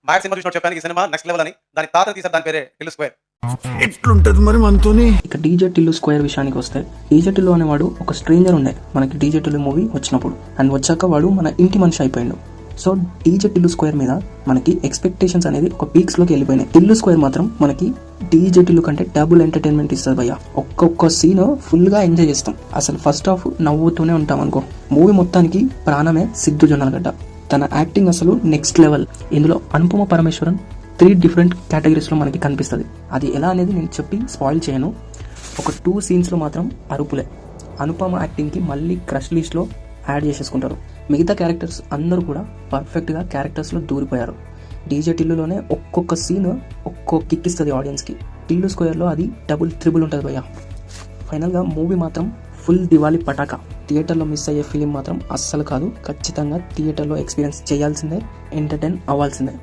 Back cinema చూసినట్టు చెప్పాను ఈ సినిమా నెక్స్ట్ లెవెల్ అని. దాని తాత తీసారు, దాని పేరే టిల్లు స్క్వేర్. ఎట్లుంటది మరి మనతోని. ఇక డీజే టిల్లు స్క్వేర్ విషయానికి వస్తే, డీజే టిల్లు అనేవాడు ఒక స్ట్రేంజర్ ఉండే మనకి డీజే టిల్లు మూవీ వచ్చినప్పుడు. అండ్ వచ్చాక వాడు మన ఇంటి మనిషి అయిపోయాడు. సో డీజే టిల్లు స్క్వేర్ మీద మనకి ఎక్స్పెక్టేషన్స్ అనేది ఒక పీక్స్ లోకి వెళ్ళిపోయినాయి. టిల్లు స్క్వేర్ మాత్రం మనకి డీజే టిల్లు కంటే డబుల్ ఎంటర్టైన్మెంట్ ఇస్తుంది భయ్య. ఒక్కొక్క సీన్ ఫుల్ గా ఎంజాయ్ చేస్తాం. అసలు ఫస్ట్ హాఫ్ నవ్వుతూనే ఉంటాం అనుకో. మూవీ మొత్తానికి ప్రాణమే సిద్ధు జొన్నలగడ్డ. తన యాక్టింగ్ అసలు నెక్స్ట్ లెవెల్. ఇందులో అనుపమ పరమేశ్వరన్ 3 డిఫరెంట్ కేటగిరీస్లో మనకి కనిపిస్తుంది. అది ఎలా అనేది నేను చెప్పి స్పాయిల్ చేయను. ఒక 2 సీన్స్లో మాత్రం అరుపులే. అనుపమ యాక్టింగ్కి మళ్ళీ క్రష్ లిస్ట్లో యాడ్ చేసేసుకుంటారు. మిగతా క్యారెక్టర్స్ అందరూ కూడా పర్ఫెక్ట్గా క్యారెక్టర్స్లో దూరిపోయారు. డీజే టిల్లులోనే ఒక్కొక్క సీన్ ఒక్కొక్క కిక్ ఇస్తుంది ఆడియన్స్కి. టిల్లు స్క్వేర్లో అది డబుల్ త్రిబుల్ ఉంటుంది భయ్య. ఫైనల్గా మూవీ మాత్రం ఫుల్ దివాళీ పటాకా. థియేటర్లో మిస్ అయ్యే ఫిలిం మాత్రం అస్సలు కాదు. ఖచ్చితంగా థియేటర్లో ఎక్స్పీరియన్స్ చేయాల్సిందే, ఎంటర్టైన్ అవ్వాల్సిందే.